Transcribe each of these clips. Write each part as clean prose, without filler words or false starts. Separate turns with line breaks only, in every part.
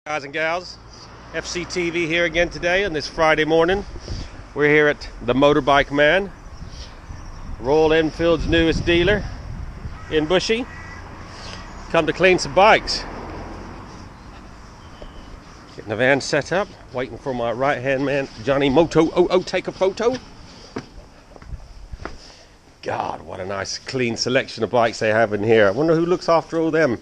Guys and gals, FCTV here again today on this Friday morning. We're here at the Motorbike Man, Royal Enfield's newest dealer in Bushy. Come to clean some bikes. Getting the van set up, waiting for my right hand man Johnny Moto take a photo. God, what a nice clean selection of bikes they have in here. I wonder who looks after all them.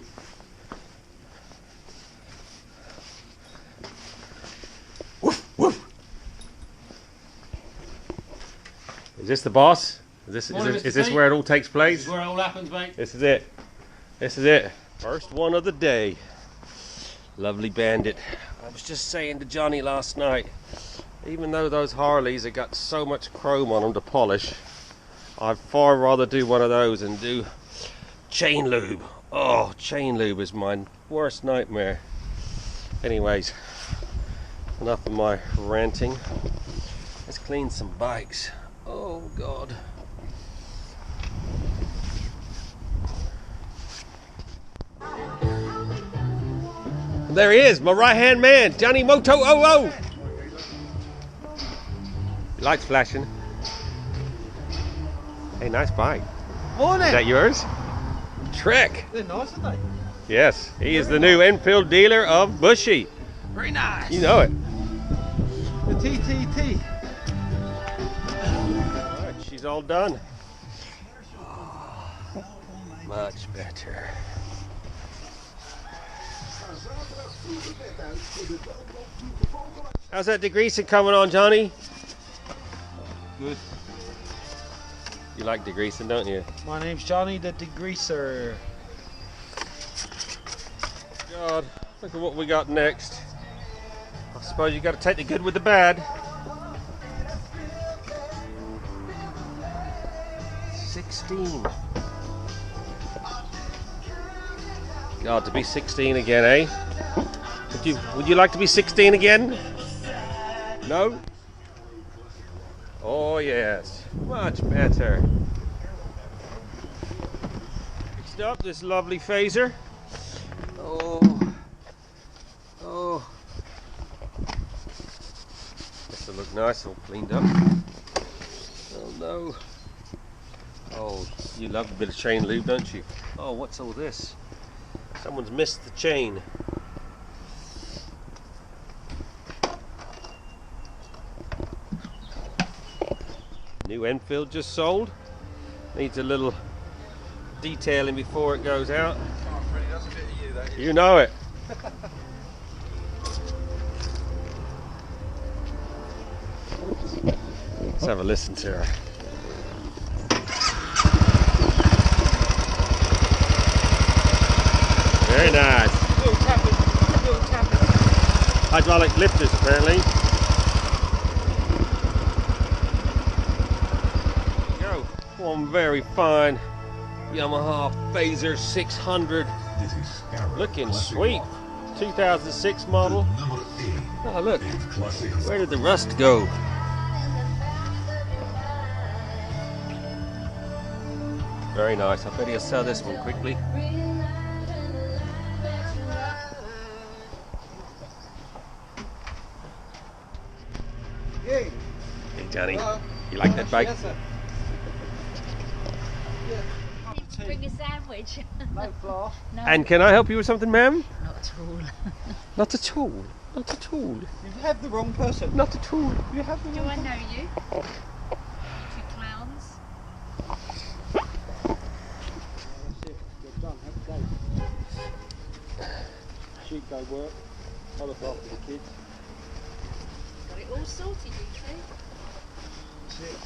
Is this the boss? Is this where it all takes place?
This is where it all happens, mate.
This is it. This is it. First one of the day. Lovely Bandit. I was just saying to Johnny last night, even though those Harleys have got so much chrome on them to polish, I'd far rather do one of those and do chain lube. Oh, chain lube is my worst nightmare. Anyways, enough of my ranting. Let's clean some bikes. Oh God. There he is, my right hand man, Johnny Moto. Lights flashing. Hey, nice bike.
Morning.
Is that yours? Trek.
They're nice, aren't they?
Yes, he is the new Enfield dealer of Bushy.
Very nice.
You know it.
The TTT.
Alright, she's all done. Much better. How's that degreasing coming on, Johnny?
Good.
You like degreasing, don't you?
My name's Johnny the Degreaser.
God, look at what we got next. I suppose you got to take the good with the bad. 16. God, to be 16 again, eh? Would you like to be 16 again? No? Oh yes, much better. Next up, this lovely phaser. Oh. This will look nice, all cleaned up. Oh no. Oh, you love a bit of chain lube, don't you? Oh, what's all this? Someone's missed the chain. New Enfield just sold. Needs a little detailing before it goes out. You know it. Let's have a listen to her. Very nice.
Little tapping.
Hydraulic lifters apparently. One very fine Yamaha Phaser 600, looking sweet, 2006 model. Oh look, where did the rust go? Very nice. I bet he'll sell this one quickly.
Hey
Johnny, you like that bike?
Yes, sir.
Bring a sandwich.
No flour.
No.
And can I help you with something, ma'am?
Not at all.
Not at all. Not at all.
You have the wrong person.
Not at all. You have the
Do
wrong
I know you? Two clowns.
You're done. Have a day. She'd go work. I'll look after the kids.
Got it all sorted, you three.
That's it.